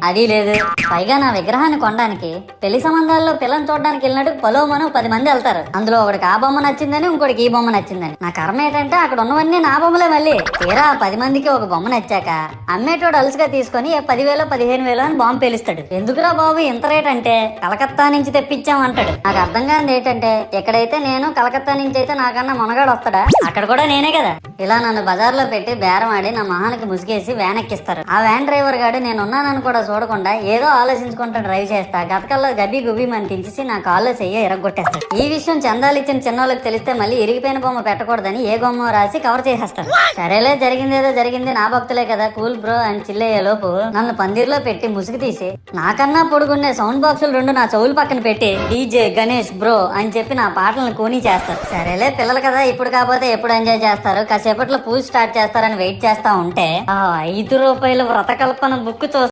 అది లేదు. పైగా నా విగ్రహాన్ని కొనడానికి పెళ్లి సంబంధాల్లో పిల్లని చూడడానికి వెళ్ళినట్టు పలోమను 10 మంది వెళ్తారు. అందులో ఒకడికి ఆ బొమ్మ నచ్చిందని, ఇంకోటికి ఈ బొమ్మ నచ్చిందని. నా కర్మ ఏంటంటే అక్కడ ఉన్నవన్నీ నా బొమ్మలే. మళ్ళీ తీరా 10 మందికి ఒక బొమ్మ నచ్చాక అమ్మేటోడు అలుసుగా తీసుకొని 10,000 15,000 అని బాంబు పేలుస్తాడు. ఎందుకురా బాబు ఇంత రేట్ అంటే, కలకత్తా నుంచి తెప్పించామంటాడు. నాకు అర్థం కానిది ఏంటంటే, ఎక్కడైతే నేను కలకత్తా నుంచి అయితే నాకన్నా మొనగాడు వస్తాడా, అక్కడ కూడా నేనే కదా. ఇలా నన్ను బజార్లో పెట్టి బేరం ఆడి నా మొహానికి ముసుగేసి వ్యాన్ ఎక్కిస్తారు. ఆ వ్యాన్ డ్రైవర్ గాడు నేను ఉన్నానని కూడా చూడకుండా ఏదో ఆలోచించుకుంటా డ్రైవ్ చేస్తా గతకల్లో గబ్బి గుబ్బి అని తించేసి నా కాల్లో చెయ్యి ఇరగొట్టేస్తాడు. ఈ విషయం చందాలు ఇచ్చిన చిన్నోళ్ళకి తెలిస్తే మళ్ళీ ఇరిగిపోయిన బొమ్మ పెట్టకూడదని ఏ బొమ్మ రాసి కవర్ చేసేస్తాడు. సరేలే, జరిగిందేదో జరిగింది, నా భక్తులే కదా, కూల్ బ్రో అని చిల్లయ్యే లోపు నన్ను పందిర్లో పెట్టి ముసుగు తీసి నాకన్నా పొడుగున్నే సౌండ్ బాక్సులు 2 నా చెవులు పక్కన పెట్టి డీజే గణేష్ బ్రో అని చెప్పి నా పాటలను కూనీ చేస్తారు. సరేలే పిల్లలు కదా, ఇప్పుడు కాకపోతే ఎప్పుడు ఎంజాయ్ చేస్తారు, కాసేపట్లో పూజ స్టార్ట్ చేస్తారని వెయిట్ చేస్తా ఉంటే ఆ 5 రూపాయల వ్రతకల్పన బుక్